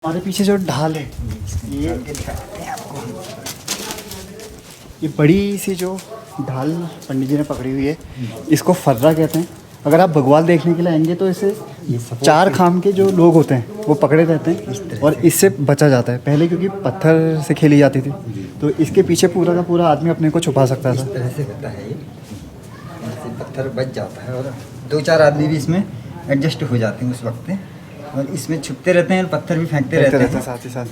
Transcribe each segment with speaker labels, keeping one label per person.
Speaker 1: हमारे पीछे जो ढाल है ये बड़ी सी जो ढाल पंडित जी ने पकड़ी हुई है, इसको फर्रा कहते हैं। अगर आप बग्वाल देखने के लिए आएंगे तो इसे चार खाम के जो लोग होते हैं वो पकड़े रहते हैं और इससे बचा जाता है। पहले क्योंकि पत्थर से खेली जाती थी तो इसके पीछे पूरा का पूरा आदमी अपने को छुपा सकता था।
Speaker 2: इस तरह से होता है, ये पत्थर बच जाता है और दो चार आदमी भी इसमें एडजस्ट हो जाते हैं उस वक्त, और इसमें छुपते रहते हैं और पत्थर भी फेंकते रहते हैं
Speaker 1: साथ ही साथ।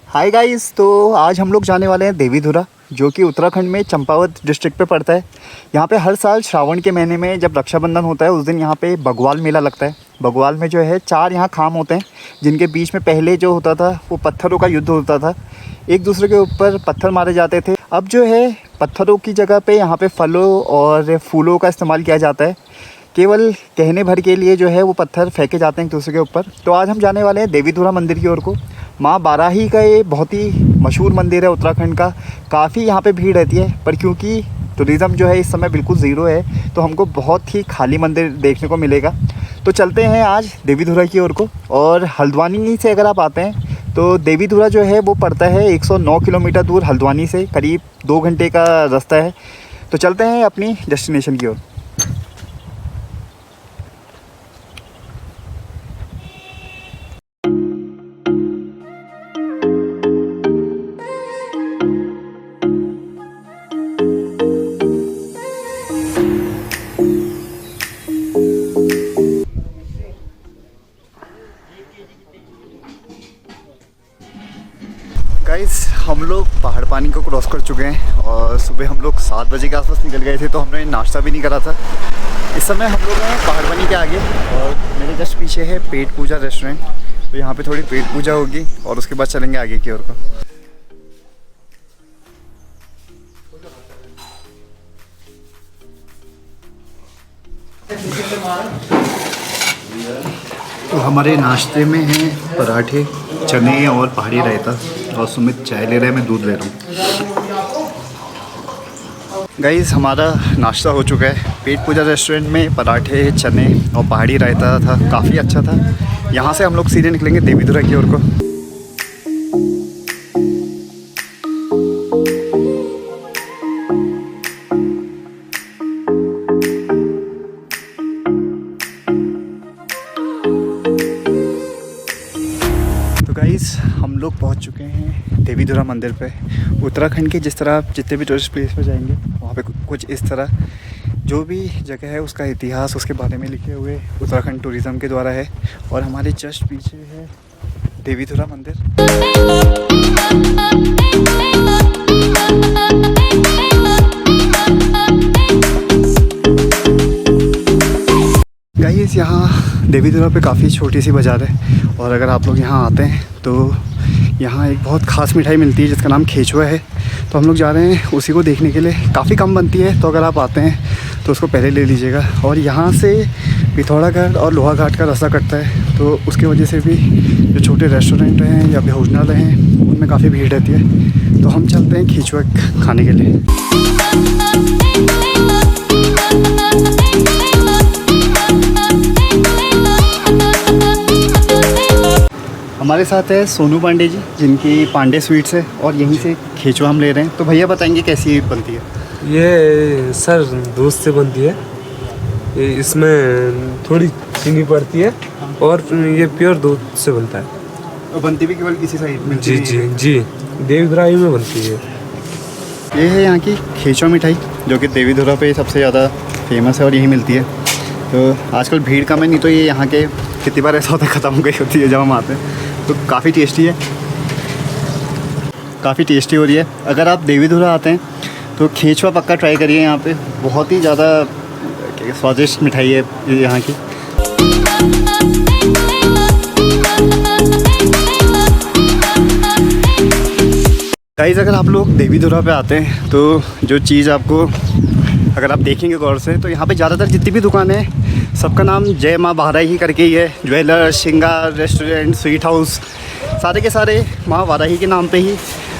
Speaker 1: हाय गाइस, तो आज हम लोग जाने वाले हैं देवीधुरा, जो कि उत्तराखंड में चंपावत डिस्ट्रिक्ट पे पड़ता है। यहाँ पे हर साल श्रावण के महीने में जब रक्षाबंधन होता है उस दिन यहाँ पे बग्वाल मेला लगता है। बग्वाल में जो है चार यहाँ खाम होते हैं, जिनके बीच में पहले जो होता था वो पत्थरों का युद्ध होता था, एक दूसरे के ऊपर पत्थर मारे जाते थे। अब जो है पत्थरों की जगह पर यहाँ पर फलों और फूलों का इस्तेमाल किया जाता है। केवल कहने भर के लिए जो है वो पत्थर फेंके जाते हैं एक दूसरे के ऊपर। तो आज हम जाने वाले हैं देवीधुरा मंदिर की ओर को। माँ बाराही का ये बहुत ही मशहूर मंदिर है उत्तराखंड का। काफ़ी यहाँ पे भीड़ रहती है, पर क्योंकि टूरिज़्म जो है इस समय बिल्कुल ज़ीरो है तो हमको बहुत ही खाली मंदिर देखने को मिलेगा। तो चलते हैं आज देवीधुरा की ओर को। और हल्द्वानी से अगर आप आते हैं तो देवीधुरा जो है वो पड़ता है 109 किलोमीटर दूर हल्द्वानी से, करीब 2 घंटे का रास्ता है। तो चलते हैं अपनी डेस्टिनेशन की ओर। गाइस, हम लोग पहाड़ पानी को क्रॉस कर चुके हैं और सुबह हम लोग 7 बजे के आसपास निकल गए थे, तो हमने नाश्ता भी नहीं करा था। इस समय हम लोग हैं पहाड़ पानी के आगे और मेरे जस्ट पीछे है पेट पूजा रेस्टोरेंट। तो यहाँ पे थोड़ी पेट पूजा होगी और उसके बाद चलेंगे आगे की ओर को। तो हमारे नाश्ते में हैं पराठे, चने और पहाड़ी रायता, और सुमित चाय ले रहे हैं, मैं दूध ले रहा हूँ। गाइस, हमारा नाश्ता हो चुका है। पेट पूजा रेस्टोरेंट में पराठे, चने और पहाड़ी रायता था, काफ़ी अच्छा था। यहाँ से हम लोग सीधे निकलेंगे देवीधुरा की ओर को। गाइस, हम लोग पहुंच चुके हैं देवीधुरा मंदिर पे। उत्तराखंड के जिस तरह आप जितने भी टूरिस्ट प्लेस पे जाएंगे वहाँ पे कुछ इस तरह जो भी जगह है उसका इतिहास, उसके बारे में लिखे हुए उत्तराखंड टूरिज़्म के द्वारा है। और हमारे जस्ट पीछे है देवीधुरा मंदिर। गाइस, यहाँ देवीधुरा पे काफ़ी छोटी सी बाज़ार है और अगर आप लोग यहाँ आते हैं तो यहाँ एक बहुत ख़ास मिठाई मिलती है जिसका नाम खेचुआ है। तो हम लोग जा रहे हैं उसी को देखने के लिए। काफ़ी कम बनती है, तो अगर आप आते हैं तो उसको पहले ले लीजिएगा। और यहाँ से पिथौरागढ़ और लोहाघाट का रास्ता कटता है, तो उसकी वजह से भी जो छोटे रेस्टोरेंट हैं या भोजनालय हैं उनमें काफ़ी भीड़ रहती है। तो हम चलते हैं खेचुआ खाने के लिए। हमारे साथ है सोनू पांडे जी, जिनकी पांडे स्वीट्स है, और यहीं से खेचुआ हम ले रहे हैं। तो भैया बताएंगे कैसी बनती है?
Speaker 3: ये सर दूध से बनती है, इसमें थोड़ी चीनी पड़ती है और ये प्योर दूध से बनता है।
Speaker 1: और बनती भी केवल इसी साइड में?
Speaker 3: जी जी जी, देवीधुरा में बनती है।
Speaker 1: ये है यहाँ की खेचुआ मिठाई, जो कि देवीधुरा पे सबसे ज़्यादा फेमस है और यही मिलती है। तो आजकल भीड़ कम है, नहीं तो ये यहाँ के कितनी बार ऐसा होता है ख़त्म हो गई होती है जब हम आते हैं। तो काफ़ी टेस्टी है, काफ़ी टेस्टी हो रही है। अगर आप देवीधुरा आते हैं तो खेचुआ पक्का ट्राई करिए। यहाँ पे बहुत ही ज़्यादा स्वादिष्ट मिठाई है यहाँ की। गाइस, अगर आप लोग देवीधुरा पे आते हैं तो जो चीज़ आपको अगर आप देखेंगे गौर से तो यहाँ पे ज़्यादातर जितनी भी दुकानें हैं सबका नाम जय माँ वाराही करके ही है। ज्वेलर, श्रृंगार, रेस्टोरेंट, स्वीट हाउस, सारे के सारे माँ वाराही के नाम पे ही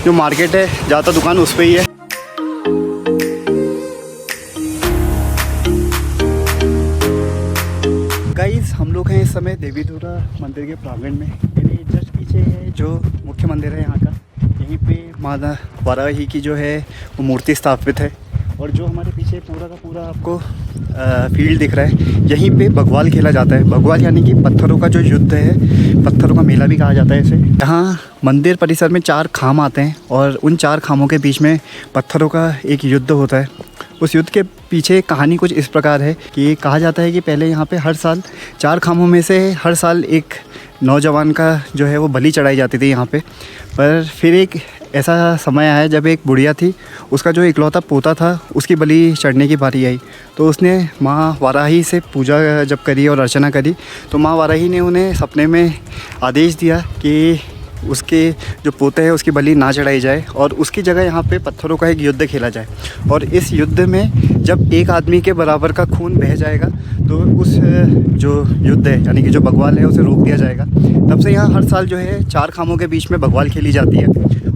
Speaker 1: जो मार्केट है ज़्यादातर दुकान उस पर ही है। गाइस हम लोग हैं इस समय देवीधुरा मंदिर के प्रांगण में। मेरे जस्ट पीछे है जो मुख्य मंदिर है यहाँ का, यहीं पे माता वाराही की जो है वो मूर्ति स्थापित है। और जो हमारे पीछे पूरा का पूरा आपको फील्ड दिख रहा है, यहीं पे बग्वाल खेला जाता है। बग्वाल यानी कि पत्थरों का जो युद्ध है, पत्थरों का मेला भी कहा जाता है इसे। यहाँ मंदिर परिसर में 4 खाम आते हैं और उन 4 खामों के बीच में पत्थरों का एक युद्ध होता है। उस युद्ध के पीछे कहानी कुछ इस प्रकार है कि कहा जाता है कि पहले यहाँ पे हर साल 4 खामों में से हर साल एक नौजवान का जो है वो बलि चढ़ाई जाती थी यहाँ पे। पर फिर एक ऐसा समय आया जब एक बुढ़िया थी, उसका जो इकलौता पोता था उसकी बलि चढ़ने की बारी आई। तो उसने माँ वाराही से पूजा जब करी और अर्चना करी तो माँ वाराही ने उन्हें सपने में आदेश दिया कि उसके जो पोते हैं उसकी बलि ना चढ़ाई जाए और उसकी जगह यहाँ पे पत्थरों का एक युद्ध खेला जाए। और इस युद्ध में जब एक आदमी के बराबर का खून बह जाएगा तो उस जो युद्ध है यानी कि जो बग्वाल है उसे रोक दिया जाएगा। तब से यहाँ हर साल जो है 4 खामों के बीच में बग्वाल खेली जाती है।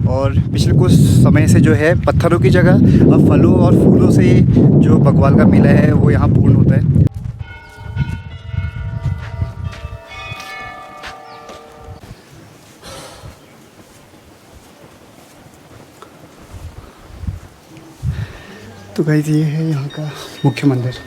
Speaker 1: और पिछले कुछ समय से जो है पत्थरों की जगह अब फलों और फूलों से जो बग्वाल का मेला है वो यहाँ पूर्ण होता है। तो गाइस ये है यहाँ का मुख्य मंदिर।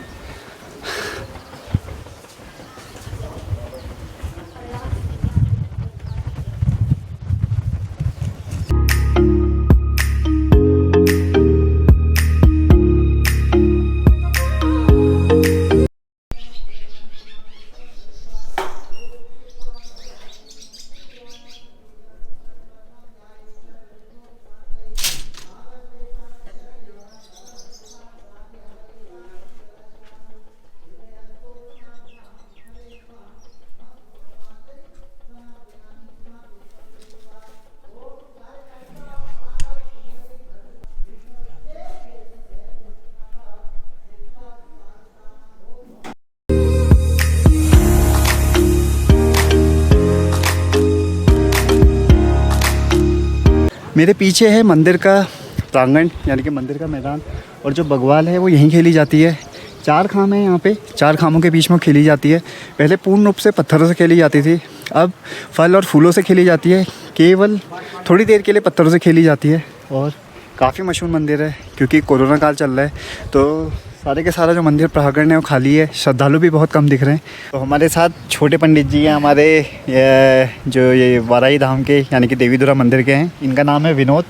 Speaker 1: मेरे पीछे है मंदिर का प्रांगण यानी कि मंदिर का मैदान और जो बग्वाल है वो यहीं खेली जाती है। 4 खाम हैं यहाँ पे, 4 खामों के बीच में खेली जाती है। पहले पूर्ण रूप से पत्थरों से खेली जाती थी, अब फल और फूलों से खेली जाती है। केवल थोड़ी देर के लिए पत्थरों से खेली जाती है और काफ़ी मशहूर मंदिर है क्योंकि कोरोना काल चल रहा है तो सारे के सारा जो मंदिर प्रांगण है वो खाली है, श्रद्धालु भी बहुत कम दिख रहे हैं। तो हमारे साथ छोटे पंडित जी हैं हमारे ये वाराही धाम के यानी कि देवीधुरा मंदिर के हैं। इनका नाम है विनोद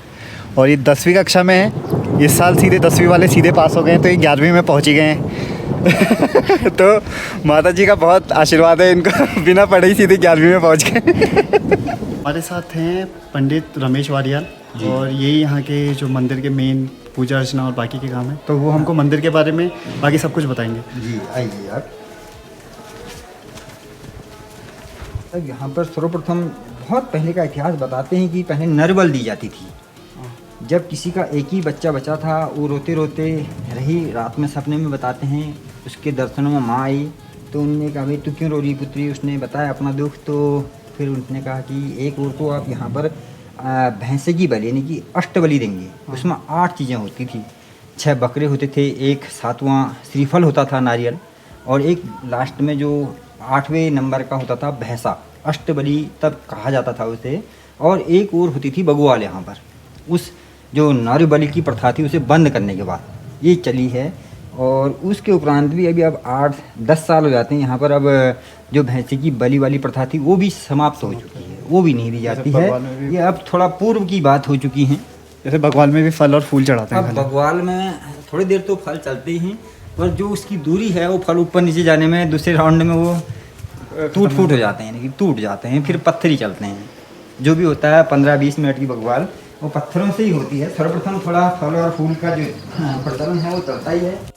Speaker 1: और ये 10वीं कक्षा में है। इस साल सीधे 10वीं वाले सीधे पास हो गए हैं तो ये 11वीं में पहुँच गए हैं। तो माता जी का बहुत आशीर्वाद है इनको, बिना पढ़े ही सीधे 11वीं में पहुँच गए। हमारे साथ हैं पंडित रमेश वारियाल और यही यहाँ के जो मंदिर के मेन पूजा अर्चना और बाकी के काम है। तो वो हमको मंदिर के बारे में बाकी सब कुछ बताएंगे।
Speaker 2: जी आइए आप। तब यहाँ पर सर्वप्रथम बहुत पहले का इतिहास बताते हैं कि पहले नरबल दी जाती थी। जब किसी का एक ही बच्चा बचा था, वो रोते रोते रही, रात में सपने में बताते हैं उसके दर्शनों में माँ आई तो उन्होंने कहा भाई तू क्यों रो रही पुत्री। उसने बताया अपना दुख। तो फिर उन्होंने कहा कि एक और को आप यहाँ पर भैंसे की बलि यानी कि अष्टबलि देंगे। उसमें 8 चीज़ें होती थी, 6 बकरे होते थे, एक 7वां श्रीफल होता था नारियल और एक लास्ट में जो 8वें नंबर का होता था भैंसा। अष्टबलि तब कहा जाता था उसे। और एक और होती थी बग्वाल। यहाँ पर उस जो नारी बलि की प्रथा थी उसे बंद करने के बाद ये चली है। और उसके उपरांत भी अभी अब 8-10 साल हो जाते हैं यहाँ पर। अब जो भैंसे की बलि वाली प्रथा थी वो भी समाप्त हो चुकी है, वो भी नहीं दी जाती है। ये अब थोड़ा पूर्व की बात हो चुकी है।
Speaker 1: जैसे बग्वाल में भी फल और फूल चढ़ाते हैं।
Speaker 2: अब बग्वाल में थोड़ी देर तो फल चलते ही हैं पर जो उसकी दूरी है वो फल ऊपर नीचे जाने में दूसरे राउंड में वो टूट फूट हो जाते हैं, यानी कि टूट जाते हैं, फिर पत्थर ही चलते हैं। जो भी होता है 15-20 मिनट की बग्वाल वो पत्थरों से ही होती है। सर्वप्रथम थोड़ा फल और फूल का जो प्रचलन है वो चलता ही है।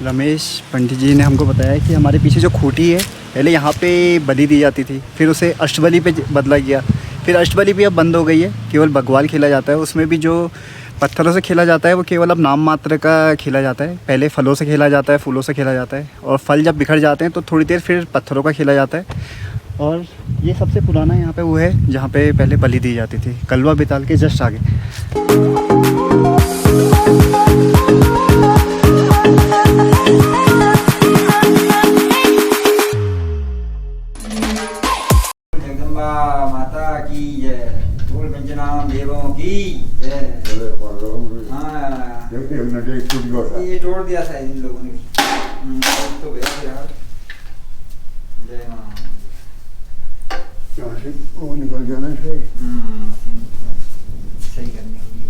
Speaker 1: रमेश पंडित जी ने हमको बताया कि हमारे पीछे जो खूंटी है पहले यहाँ पे बलि दी जाती थी, फिर उसे अष्टबलि पे बदला गया, फिर अष्टबलि भी अब बंद हो गई है, केवल बग्वाल खेला जाता है। उसमें भी जो पत्थरों से खेला जाता है वो केवल अब नाम मात्र का खेला जाता है। पहले फलों से खेला जाता है, फूलों से खेला जाता है, और फल जब बिखर जाते हैं तो थोड़ी देर फिर पत्थरों का खेला जाता है। और ये सबसे पुराना यहाँ पे वो है जहाँ पे पहले बलि दी जाती थी, कलवा बेताल के जस्ट आगे।
Speaker 2: जगदम्बा माता की जय, बोल पंचनाम देवों की जय। हाँ, ये तोड़ दिया था इन लोगों ने। तो गया यार। जय माँ। सही करनी होगी।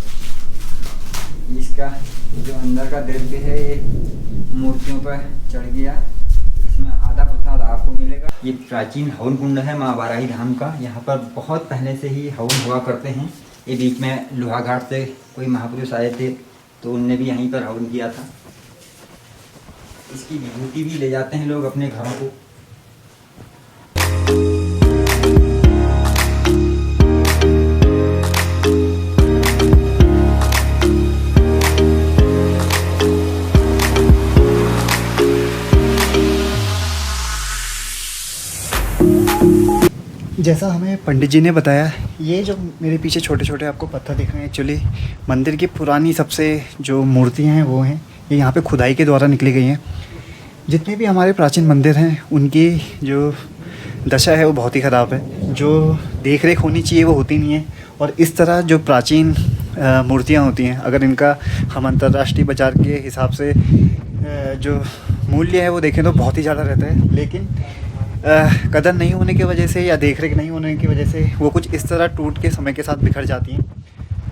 Speaker 2: इसका जो अंदर का द्रव्य है ये मूर्तियों पर चढ़ गया, इसमें आधा प्रसाद आपको मिलेगा। ये प्राचीन हवन कुंड है माँ वाराही धाम का। यहाँ पर बहुत पहले से ही हवन हुआ करते हैं। ये बीच में लोहाघाट से कोई महापुरुष आए थे तो उनने भी यहीं पर हवन किया था। इसकी विभूति भी ले जाते हैं लोग अपने घरों को।
Speaker 1: जैसा हमें पंडित जी ने बताया, ये जो मेरे पीछे छोटे छोटे आपको पत्थर दिख रहे हैं एक्चुअली मंदिर की पुरानी सबसे जो मूर्तियाँ हैं वो हैं। ये यहाँ पे खुदाई के द्वारा निकली गई हैं। जितने भी हमारे प्राचीन मंदिर हैं उनकी जो दशा है वो बहुत ही ख़राब है। जो देख रेख होनी चाहिए वो होती नहीं है। और इस तरह जो प्राचीन मूर्तियाँ होती हैं, अगर इनका हम अंतर्राष्ट्रीय बाज़ार के हिसाब से जो मूल्य है वो देखें तो बहुत ही ज़्यादा रहता है, लेकिन कदर नहीं होने की वजह से या देख रेख नहीं होने की वजह से वो कुछ इस तरह टूट के समय के साथ बिखर जाती हैं।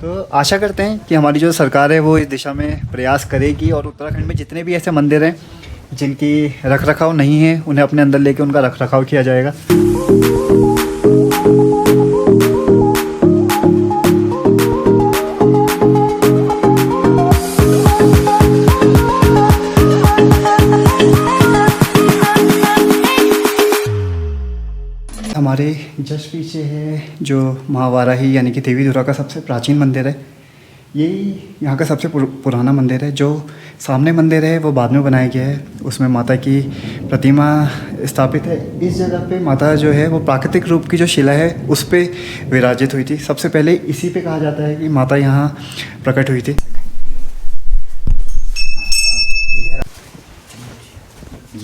Speaker 1: तो आशा करते हैं कि हमारी जो सरकार है वो इस दिशा में प्रयास करेगी और उत्तराखंड में जितने भी ऐसे मंदिर हैं जिनकी रख रखाव नहीं है उन्हें अपने अंदर लेके उनका रख रखाव किया जाएगा। हमारे जस्ट पीछे है जो माँ वाराही यानी कि देवी धुरा का सबसे प्राचीन मंदिर है। यही यहाँ का सबसे पुराना मंदिर है। जो सामने मंदिर है वो बाद में बनाया गया है, उसमें माता की प्रतिमा स्थापित है। इस जगह पे माता जो है वो प्राकृतिक रूप की जो शिला है उस पे विराजित हुई थी। सबसे पहले इसी पे कहा जाता है कि माता यहाँ प्रकट हुई थी।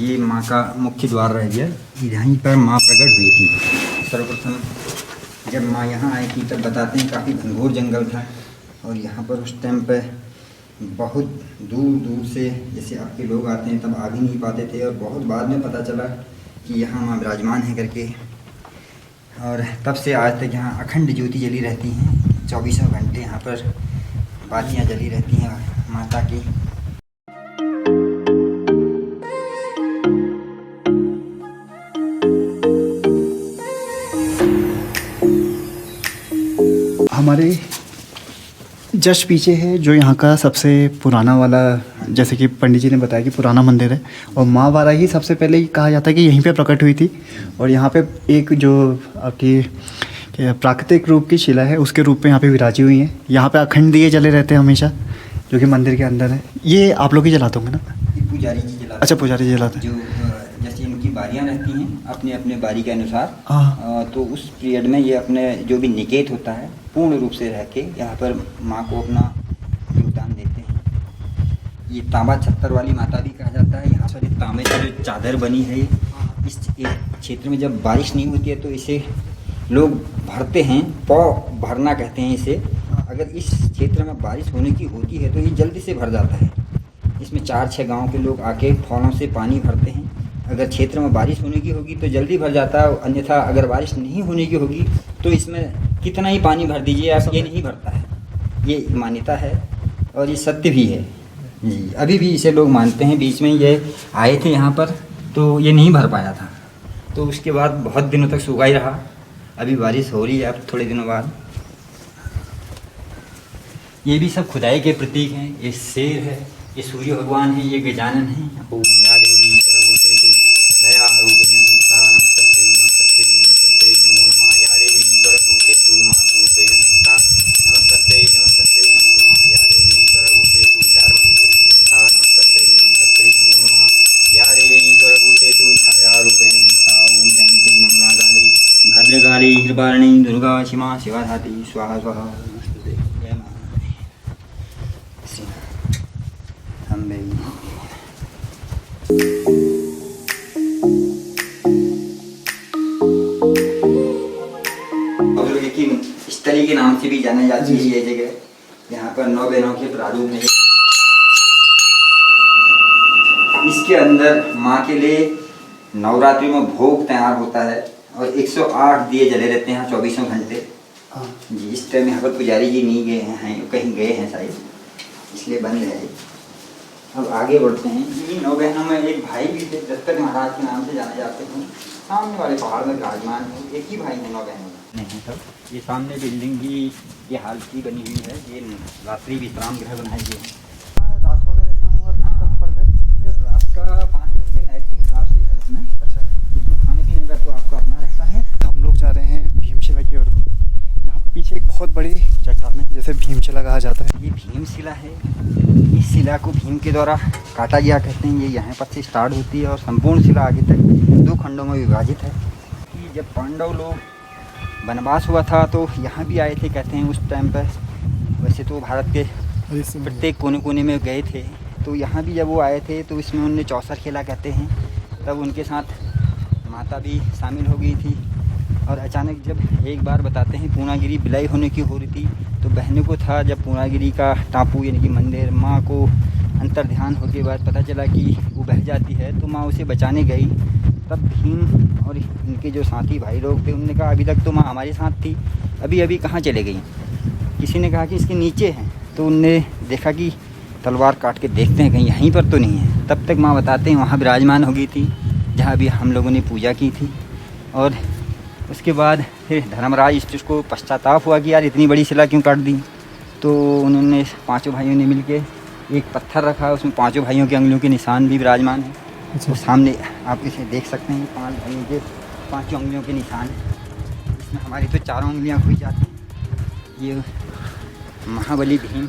Speaker 2: ये माँ का मुख्य द्वार रह गया, यहीं पर माँ प्रकट हुई थी। सर्वप्रथम जब माँ यहाँ आई थी तब बताते हैं काफ़ी घनघोर जंगल था और यहाँ पर उस टाइम पे बहुत दूर दूर से जैसे आपके लोग आते हैं तब आ भी नहीं पाते थे, और बहुत बाद में पता चला कि यहाँ माँ विराजमान है करके। और तब से आज तक यहाँ अखंड ज्योति जली रहती हैं, 24 घंटे यहाँ पर बातियाँ जली रहती हैं माता की।
Speaker 1: हमारे जस्ट पीछे है जो यहाँ का सबसे पुराना वाला, जैसे कि पंडित जी ने बताया कि पुराना मंदिर है, और माँ वाराही सबसे पहले कहा जाता है कि यहीं पे प्रकट हुई थी। और यहाँ पे एक जो आपकी प्राकृतिक रूप की शिला है उसके रूप में यहाँ पे विराजी हुई हैं। यहाँ पे अखंड दिए जले रहते हैं हमेशा, जो कि मंदिर के अंदर है। ये आप लोग ही जलाते होंगे ना?
Speaker 2: पुजारी जी जलाते।
Speaker 1: अच्छा, पुजारी जी जलाते हैं।
Speaker 2: जो जैसे इनकी बारियां रहती हैं अपने अपने बारी के अनुसार,
Speaker 1: हाँ।
Speaker 2: तो उस पीरियड में ये अपने जो भी निकेत होता है पूर्ण रूप से रह के यहाँ पर माँ को अपना योगदान देते हैं। ये तांबा छत्तर वाली माता भी कहा जाता है। यहाँ पर एक तांबे की जो चादर बनी है, इस क्षेत्र में जब बारिश नहीं होती है तो इसे लोग भरते हैं, पौ भरना कहते हैं इसे। अगर इस क्षेत्र में बारिश होने की होती है तो ये जल्दी से भर जाता है। इसमें 4-6 गांव के लोग आके फौलों से पानी भरते हैं। अगर क्षेत्र में बारिश होने की होगी तो जल्दी भर जाता है, अन्यथा अगर बारिश नहीं होने की होगी तो इसमें कितना ही पानी भर दीजिए आप, ये नहीं भरता है। ये मान्यता है और ये सत्य भी है जी। अभी भी इसे लोग मानते हैं। बीच में ये आए थे यहाँ पर तो ये नहीं भर पाया था, तो उसके बाद बहुत दिनों तक सूखा ही रहा। अभी बारिश हो रही है अब थोड़े दिनों बाद। ये भी सब खुदाई के प्रतीक हैं। ये शेर है, ये सूर्य भगवान है, ये गजानन है। ओम या देवी सर्वभूतेषु दया रूपेण संस्था नमस्तस्यै नमस्तस्यै नमस्तस्यै नमो नमः। या देवी सर्वभूतेषु मातृरूपेण संस्था नमस्तस्यै नमस्तस्यै नमो नमः। या देवी सर्वभूतेषु धर्मरूपेण संस्था नमस्तस्यै नमस्तस्यै नमो नमः। या देवी सर्वभूतेषु छायारूपेण संस्था। ओम जयन्ती मंगलाकाली भद्रकाली कृपालिनी दुर्गा क्षमा शिवाधात्री स्वाहा स्वाहा नमस्ते। जय मां अम्बे। स्थली के नाम से भी जाना जाती है ये जगह। यहाँ पर 9 बहनों के प्रारूप में इसके अंदर माँ के लिए नवरात्रि में भोग तैयार होता है और 108 दिए जले रहते हैं 24 घंटे। जी इस टाइम यहाँ पर पुजारी जी नहीं गए हैं, कहीं गए हैं शायद, इसलिए बंद है। अब आगे बढ़ते हैं। इन 9 बहनों में एक भाई भी थे, दत्तक महाराज के नाम से जाने जाते हैं। सामने वाले पहाड़ में विराजमान है, एक ही भाई है 9 बहनों में नहीं सब। ये सामने बिल्डिंग भी ये हाल की बनी हुई है, ये रात्रि विश्राम गृह बनाई गई है।
Speaker 1: रात को अगर रहना हुआ तो कम पड़ता है।
Speaker 2: रात का 500 रुपये नाइट के हिसाब से है उसमें।
Speaker 1: अच्छा,
Speaker 2: इसमें खाने पीने का तो आपका अपना रहता है।
Speaker 1: हम लोग जा रहे हैं भीमशिला की ओर को। यहाँ पीछे एक बहुत बड़ी चट्टान है जिसे भीमशिला कहा जाता है।
Speaker 2: ये भीमशिला है। इस शिला को भीम के द्वारा काटा गया कहते हैं। ये यहाँ पर से स्टार्ट होती है और संपूर्ण शिला आगे तक 2 खंडों में विभाजित है। कि जब पांडव लोग वनवास हुआ था तो यहाँ भी आए थे कहते हैं उस टाइम पर। वैसे तो भारत के प्रत्येक कोने कोने में गए थे, तो यहाँ भी जब वो आए थे तो इसमें उन्होंने चौसर खेला कहते हैं। तब उनके साथ माता भी शामिल हो गई थी। और अचानक जब एक बार बताते हैं पूर्णागिरि विलय होने की हो रही थी, तो बहनों को था जब पूर्णागिरि का टापू यानी कि मंदिर माँ को अंतर ध्यान होने के बाद पता चला कि वो बह जाती है, तो माँ उसे बचाने गई। तब भीम और इनके जो साथी भाई लोग थे उन्होंने कहा अभी तक तो माँ हमारे साथ थी, अभी अभी कहाँ चले गई। किसी ने कहा कि इसके नीचे हैं, तो उनने देखा कि तलवार काट के देखते हैं कहीं यहीं पर तो नहीं है। तब तक माँ बताते हैं वहाँ विराजमान हो गई थी जहाँ भी हम लोगों ने पूजा की थी। और उसके बाद फिर धर्मराज इसको पश्चाताप हुआ कि यार इतनी बड़ी शिला क्यों काट दी। तो उन्होंने 5 भाइयों ने मिलके एक पत्थर रखा, उसमें 5 भाइयों के अंगुलियों के निशान भी विराजमान हैं। तो सामने आप इसे देख सकते हैं, 5 भाइयों के 5 उंगलियों के निशान हैं। इसमें हमारी तो 4 उंगलियां खुल जाती हैं। ये महाबली भीम।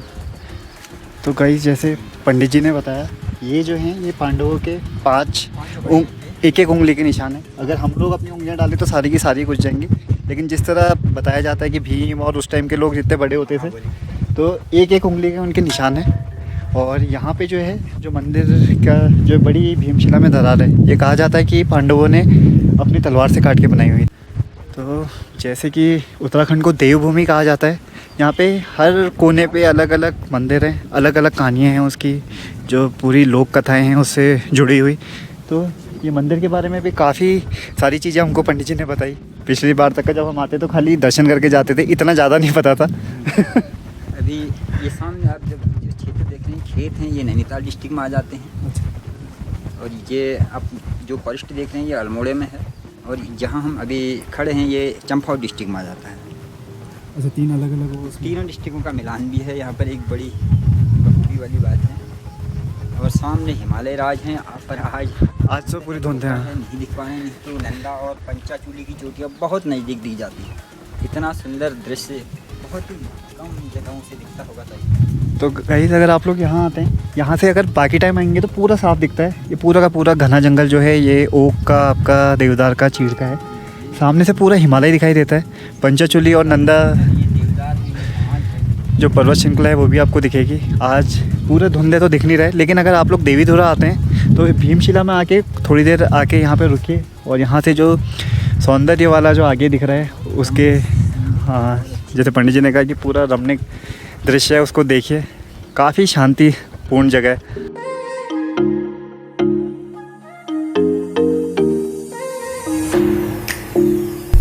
Speaker 1: तो गाइस जैसे पंडित जी ने बताया, ये जो हैं ये पांडवों के 5 एक उंगली के निशान है। अगर हम लोग अपनी उंगलियां डालें तो सारी की सारी घुस जाएंगी, लेकिन जिस तरह बताया जाता है कि भीम और उस टाइम के लोग जितने बड़े होते थे तो एक उंगली के उनके निशान है। और यहाँ पे जो है जो मंदिर का जो बड़ी भीमशिला में दरार है, ये कहा जाता है कि पांडवों ने अपनी तलवार से काट के बनाई हुई। तो जैसे कि उत्तराखंड को देवभूमि कहा जाता है, यहाँ पे हर कोने पे अलग अलग मंदिर हैं, अलग अलग कहानियाँ हैं उसकी, जो पूरी लोक कथाएँ हैं उससे जुड़ी हुई। तो ये मंदिर के बारे में भी काफ़ी सारी चीज़ें हमको पंडित जी ने बताई। पिछली बार तक का जब हम आते तो खाली दर्शन करके जाते थे, इतना ज़्यादा नहीं पता था।
Speaker 2: अभी ये सामने आप जब जो क्षेत्र देख रहे हैं खेत हैं, ये नैनीताल डिस्ट्रिक्ट में आ जाते हैं। और ये आप जो फॉरेस्ट देख रहे हैं ये अल्मोड़े में है। और जहाँ हम अभी खड़े हैं ये चंपावत डिस्ट्रिक्ट में आ जाता है।
Speaker 3: अच्छा, 3 अलग अलग
Speaker 2: तीनों डिस्ट्रिक्टों का मिलान भी है। यहाँ पर एक बड़ी गंभीर वाली बात है। और सामने हिमालय राज हैं। आप पर आज
Speaker 1: तो पूरी धुंध है,
Speaker 2: नहीं दिख पाए, नहीं तो नंदा और पंचाचूली की चोटियाँ बहुत नज़दीक दी जाती है। इतना सुंदर दृश्य बहुत ही कम जगहों से दिखता होगा।
Speaker 1: तो गाइस अगर आप लोग यहाँ आते हैं, यहाँ से अगर बाकी टाइम आएंगे तो पूरा साफ दिखता है। ये पूरा का पूरा घना जंगल जो है ये ओक का, आपका देवदार का, चीड़ का है। सामने से पूरा हिमालय दिखाई देता है। पंचाचूली और नंदा जो पर्वत श्रृंखला है वो भी आपको दिखेगी। आज पूरे धुंधले तो दिख नहीं रहे, लेकिन अगर आप लोग देवीधुरा आते हैं तो भीमशिला में आके थोड़ी देर आके यहाँ पे रुकिए और यहाँ से जो सौंदर्य वाला जो आगे दिख रहा है उसके, हाँ जैसे पंडित जी ने कहा कि पूरा रमणीक दृश्य है उसको देखिए। काफ़ी शांतिपूर्ण जगह है।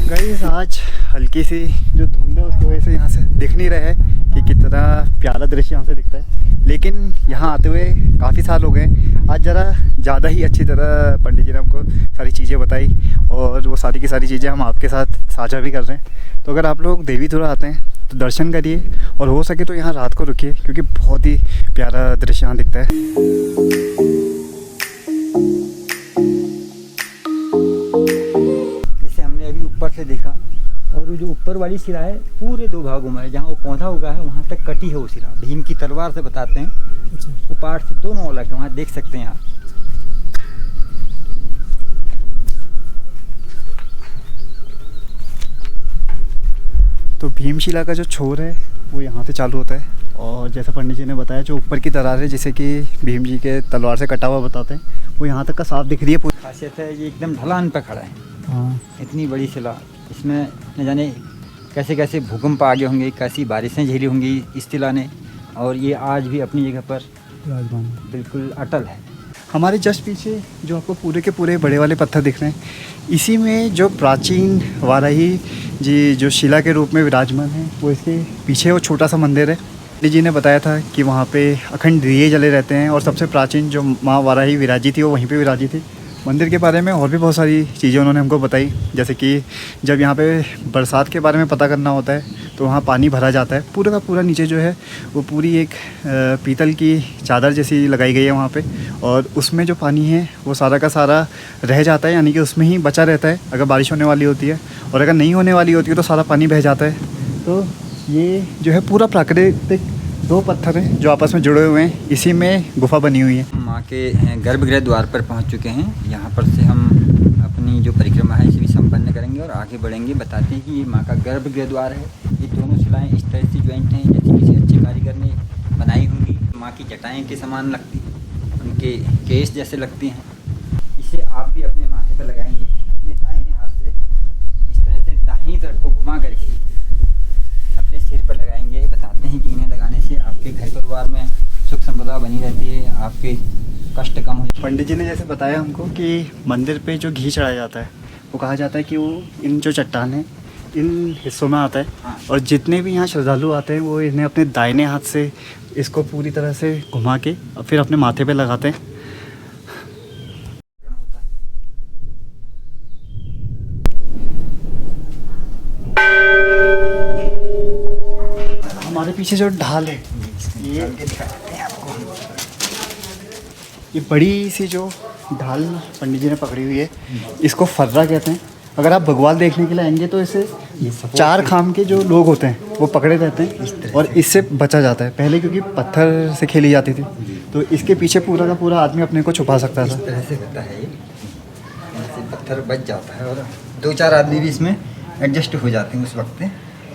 Speaker 1: गाइस आज हल्की सी जो धुंध है उसकी वजह से यहाँ से दिख नहीं रहा है कि कितना प्यारा दृश्य यहाँ से दिखता है, लेकिन यहाँ आते हुए काफ़ी साल हो गए। आज ज़रा ज़्यादा ही अच्छी तरह पंडित जी ने हमको सारी चीज़ें बताई और वो सारी की सारी चीज़ें हम आपके साथ साझा भी कर रहे हैं। तो अगर आप लोग देवीधुरा आते हैं तो दर्शन करिए और हो सके तो यहाँ रात को रुकिए, क्योंकि बहुत ही प्यारा दृश्य यहाँ दिखता है।
Speaker 2: जैसे हमने अभी ऊपर से देखा, और वो जो ऊपर वाली शिला है पूरे 2 भागों में है। जहाँ वो पौधा उगा है वहाँ तक कटी है वो शिला, भीम की तलवार से बताते हैं। वो पार्ट से दोनों अलग है, वहाँ देख सकते हैं आप।
Speaker 1: तो भीमशिला का जो छोर है वो यहाँ से चालू होता है, और जैसा पंडित जी ने बताया जो ऊपर की दरार है जिसे कि भीम जी के तलवार से कटा हुआ बताते हैं, वो यहाँ तक का साफ दिख रही है पूरी।
Speaker 2: खासियत है ये एकदम ढलान पर खड़ा है।
Speaker 1: हाँ,
Speaker 2: इतनी बड़ी शिला, इसमें न जाने कैसे कैसे भूकंप आ गए होंगे, कैसी बारिशें झेली होंगी इस शिला ने, और ये आज भी अपनी जगह पर बिल्कुल अटल है।
Speaker 1: हमारे जस्ट पीछे जो आपको पूरे के पूरे बड़े वाले पत्थर दिख रहे हैं, इसी में जो प्राचीन वाराही जी जो शिला के रूप में विराजमान है, वो इसके पीछे वो छोटा सा मंदिर है। पंडित जी ने बताया था कि वहाँ पे अखंड दिए जले रहते हैं, और सबसे प्राचीन जो माँ वाराही विराजी थी वो वहीं पे विराजी थी। मंदिर के बारे में और भी बहुत सारी चीज़ें उन्होंने हमको बताई, जैसे कि जब यहाँ पे बरसात के बारे में पता करना होता है तो वहाँ पानी भरा जाता है, पूरा का पूरा नीचे जो है वो पूरी एक पीतल की चादर जैसी लगाई गई है वहाँ पे, और उसमें जो पानी है वो सारा का सारा रह जाता है, यानी कि उसमें ही बचा रहता है अगर बारिश होने वाली होती है, और अगर नहीं होने वाली होती है तो सारा पानी बह जाता है। तो ये जो है पूरा प्राकृतिक 2 पत्थर हैं जो आपस में जुड़े हुए हैं, इसी में गुफा बनी हुई है।
Speaker 2: माँ के गर्भगृह द्वार पर पहुँच चुके हैं। यहाँ पर से हम अपनी जो परिक्रमा है इसे भी संपन्न करेंगे और आगे बढ़ेंगे। बताते हैं कि ये माँ का गर्भगृह द्वार है। ये दोनों शिलाएँ इस तरह से ज्वाइंट हैं जैसे किसी अच्छे कारीगर ने बनाई होंगी। माँ की जटाएँ के समान लगती हैं, उनके केस जैसे लगती हैं। इसे आप भी अपने माथे पर लगाएंगे, अपने दाहिने हाथ से इस तरह से दाहिनी तरफ को घुमा करके अपने सिर पर लगाएंगे। बताते हैं कि इन्हें लगाने से आपके घर परिवार में सुख संपदा बनी रहती है, आपके कष्ट कम हो जाते हैं।
Speaker 1: पंडित जी ने जैसे बताया हमको कि मंदिर पे जो घी चढ़ाया जाता है वो कहा जाता है कि वो इन जो चट्टान है इन हिस्सों में आता है।
Speaker 2: हाँ।
Speaker 1: और जितने भी यहाँ श्रद्धालु आते हैं वो इन्हें अपने दाहिने हाथ से इसको पूरी तरह से घुमा के और फिर अपने माथे पे लगाते हैं। हमारे पीछे जो ढाल है ये बड़ी सी जो ढाल पंडित जी ने पकड़ी हुई है, इसको फर्रा कहते हैं। अगर आप बगवाल देखने के लिए आएंगे तो इसे 4 खाम के जो लोग होते हैं वो पकड़े रहते हैं, और इससे बचा जाता है। पहले क्योंकि पत्थर से खेली जाती थी तो इसके पीछे पूरा का पूरा आदमी अपने को छुपा सकता था।
Speaker 2: इस तरह से होता है, ऐसे पत्थर बच जाता है और 2-4 आदमी भी इसमें एडजस्ट हो जाते हैं उस वक्त,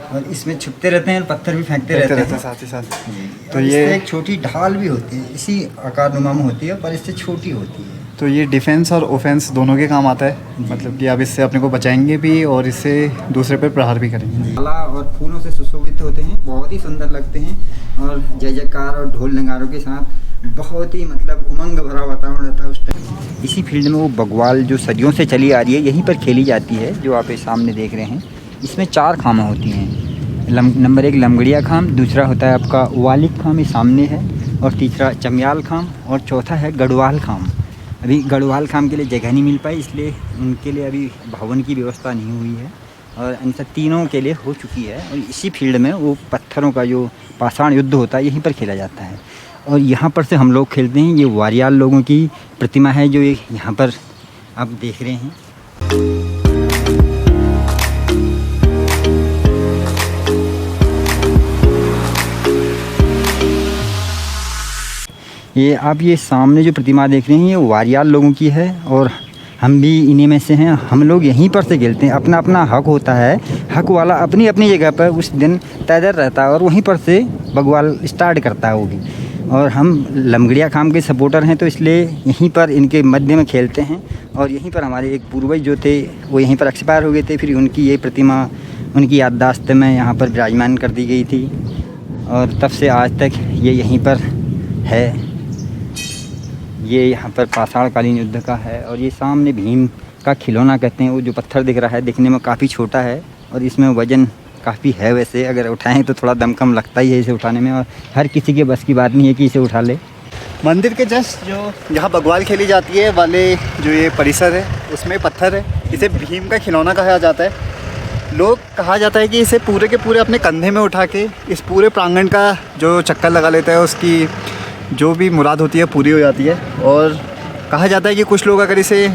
Speaker 2: और इसमें छुपते रहते हैं और पत्थर भी फेंकते रहते हैं
Speaker 1: साथ ही साथ।
Speaker 2: तो
Speaker 1: तो
Speaker 2: ये
Speaker 1: ये
Speaker 2: एक छोटी ढाल भी होती है, इसी आकार नुमा में होती है पर इससे छोटी होती है।
Speaker 1: तो ये डिफेंस और ऑफेंस दोनों के काम आता है, मतलब कि आप इससे अपने को बचाएंगे भी और इससे दूसरे पर प्रहार भी करेंगे।
Speaker 2: माला और फूलों से सुशोभित होते हैं, बहुत ही सुंदर लगते हैं, और जय जयकार और ढोल नगारों के साथ बहुत ही मतलब उमंग भरा वातावरण रहता है उस टाइम। इसी फील्ड में वो बगवाल जो सदियों से चली आ रही है यहीं पर खेली जाती है, जो आप सामने देख रहे हैं। इसमें 4 खामें होती हैं। नंबर 1 लमगड़िया खाम, दूसरा होता है आपका वालिक खाम, ये सामने है, और तीसरा चमियाल खाम, और चौथा है गढ़वाल खाम। अभी गढ़वाल खाम के लिए जगह नहीं मिल पाई, इसलिए उनके लिए अभी भवन की व्यवस्था नहीं हुई है, और इन सब तीनों के लिए हो चुकी है। और इसी फील्ड में वो पत्थरों का जो पाषाण युद्ध होता है यहीं पर खेला जाता है, और यहाँ पर से हम लोग खेलते हैं। ये वारियाल लोगों की प्रतिमा है जो ये यहाँ पर आप देख रहे हैं। ये आप ये सामने जो प्रतिमा देख रहे हैं ये वारियाल लोगों की है, और हम भी इन्हीं में से हैं। हम लोग यहीं पर से खेलते हैं। अपना अपना हक होता है, हक वाला अपनी अपनी जगह पर उस दिन तैदर रहता है और वहीं पर से बगवाल स्टार्ट करता है वो भी। और हम लमगड़िया खाम के सपोर्टर हैं तो इसलिए यहीं पर इनके मध्य में खेलते हैं। और यहीं पर हमारे एक पूर्वज जो थे वो यहीं पर एक्सपायर हो गए थे, फिर उनकी ये प्रतिमा उनकी याददाश्त में यहाँ पर विराजमान कर दी गई थी, और तब से आज तक ये यहीं पर है। ये यहाँ पर पाषाणकालीन युद्ध का है, और ये सामने भीम का खिलौना कहते हैं। वो जो पत्थर दिख रहा है दिखने में काफ़ी छोटा है, और इसमें वज़न काफ़ी है। वैसे अगर उठाएं तो थोड़ा दम कम लगता ही है इसे उठाने में, और हर किसी के बस की बात नहीं है कि इसे उठा ले।
Speaker 1: मंदिर के जस्ट जो यहाँ बग्वाल खेली जाती है वाले जो ये परिसर है उसमें पत्थर है, इसे भीम का खिलौना कहा जाता है। लोग कहा जाता है कि इसे पूरे के पूरे अपने कंधे में उठा के इस पूरे प्रांगण का जो चक्कर लगा लेता है उसकी जो भी मुराद होती है पूरी हो जाती है। और कहा जाता है कि कुछ लोग अगर इसे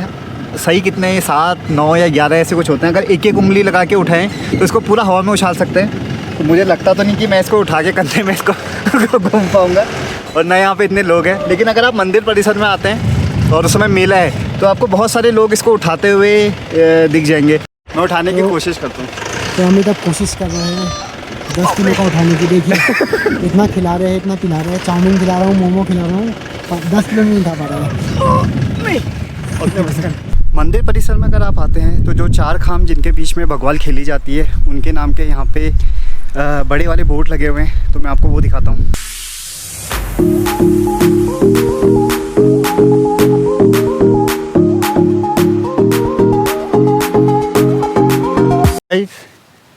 Speaker 1: सही कितने 7, 9 या 11 ऐसे कुछ होते हैं, अगर एक एक उंगली लगा के उठाएं तो इसको पूरा हवा में उछाल सकते हैं। तो मुझे लगता तो नहीं कि मैं इसको उठा के कंधे में इसको घूम पाऊँगा, और ना यहाँ पे इतने लोग हैं। लेकिन अगर आप मंदिर परिसर में आते हैं और उस समय मेला है तो आपको बहुत सारे लोग इसको उठाते हुए दिख जाएंगे। मैं उठाने की कोशिश करता हूँ।
Speaker 4: तो हम तब कोशिश कर रहे हैं 10 किलो का उठाने की। देखिए इतना खिला रहे हैं, इतना पिला रहे हैं, चाउमीन खिला रहा हूँ, मोमो खिला रहा हूँ, 10 किलो नहीं उठा पा रहा है।
Speaker 1: मंदिर परिसर में अगर आप आते हैं तो जो 4 खाम जिनके बीच में बग्वाल खेली जाती है उनके नाम के यहाँ पे बड़े वाले बोर्ड लगे हुए हैं, तो मैं आपको वो दिखाता हूँ।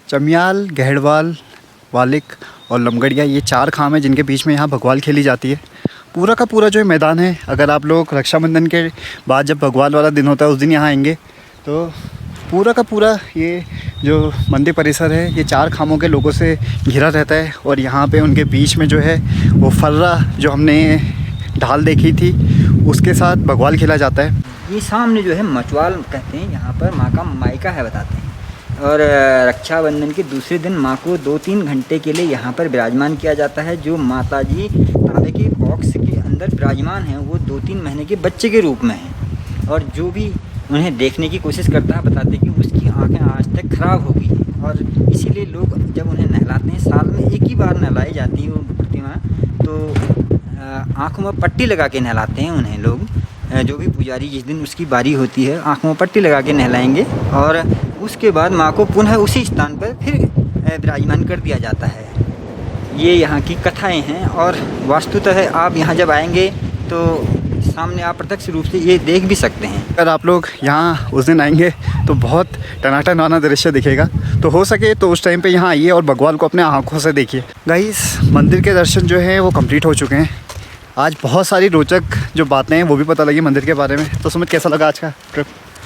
Speaker 1: चमियाल, गहड़वाल, वालिक और लमगड़िया, ये 4 खाम हैं जिनके बीच में यहाँ बग्वाल खेली जाती है। पूरा का पूरा जो मैदान है, अगर आप लोग रक्षाबंधन के बाद जब बग्वाल वाला दिन होता है उस दिन यहाँ आएंगे तो पूरा का पूरा ये जो मंदिर परिसर है ये 4 खामों के लोगों से घिरा रहता है। और यहाँ पे उनके बीच में जो है वो फर्रा जो हमने ढाल देखी थी उसके साथ बग्वाल खेला जाता है।
Speaker 2: ये सामने जो है मचवाल कहते हैं, यहाँ पर माँ का मायका है बताते हैं। और रक्षाबंधन के दूसरे दिन माँ को 2-3 घंटे के लिए यहाँ पर विराजमान किया जाता है। जो माता जी तांबे के बॉक्स के अंदर विराजमान हैं वो 2-3 महीने के बच्चे के रूप में हैं। और जो भी उन्हें देखने की कोशिश करता है बताते कि उसकी आंखें आज तक खराब हो गई। और इसीलिए लोग जब उन्हें नहलाते हैं, साल में एक ही बार नहलाई जाती है वो प्रतिमा, तो आँखों में पट्टी लगा के नहलाते हैं उन्हें लोग। जो भी पुजारी जिस दिन उसकी बारी होती है आँखों में पट्टी लगा के नहलाएंगे और उसके बाद माँ को पुनः उसी स्थान पर फिर विराजमान कर दिया जाता है। ये यहाँ की कथाएं हैं। और वास्तुतः आप यहाँ जब आएंगे तो सामने आप प्रत्यक्ष रूप से ये देख भी सकते हैं।
Speaker 1: अगर आप लोग यहाँ उस दिन आएंगे तो बहुत टनाटन वाला दृश्य दिखेगा, तो हो सके तो उस टाइम पे यहाँ आइए और बग्वाल को अपने आँखों से देखिए। गाइस, मंदिर के दर्शन जो हैं वो कंप्लीट हो चुके हैं। आज बहुत सारी रोचक जो बातें हैं वो भी पता लगी मंदिर के बारे में। तो सुमित, कैसा लगा आज का ट्रिप?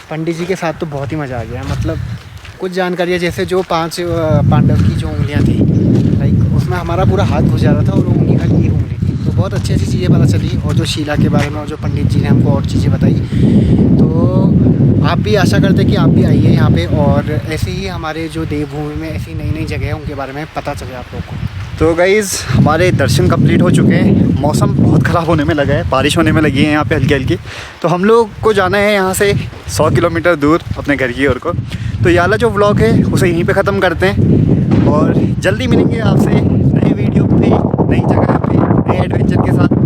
Speaker 4: पंडित जी के साथ तो बहुत ही मज़ा आ गया। मतलब कुछ जानकारियाँ, जैसे जो 5 पांडव की जो उंगलियाँ थी, लाइक उसमें हमारा पूरा हाथ घुस जा रहा था और वो उंगली खाली एक उंगली थी, तो बहुत अच्छी अच्छी चीज़ें पता चली। और जो शीला के बारे में और जो पंडित जी ने हमको और चीज़ें बताई, तो आप भी आशा करते कि आप भी आइए यहाँ पे और ऐसे ही हमारे जो देवभूमि में ऐसी नई नई जगह है उनके बारे में पता चले आप लोग को।
Speaker 1: तो गाइज़, हमारे दर्शन कंप्लीट हो चुके हैं। मौसम बहुत ख़राब होने में लगा है, बारिश होने में लगी है यहाँ पे हल्की हल्की। तो हम लोग को जाना है यहाँ से 100 किलोमीटर दूर अपने घर की ओर को। तो ये वाला जो व्लॉग है उसे यहीं पे ख़त्म करते हैं और जल्दी मिलेंगे आपसे नए वीडियो पे, नई जगह पे, नए एडवेंचर के साथ।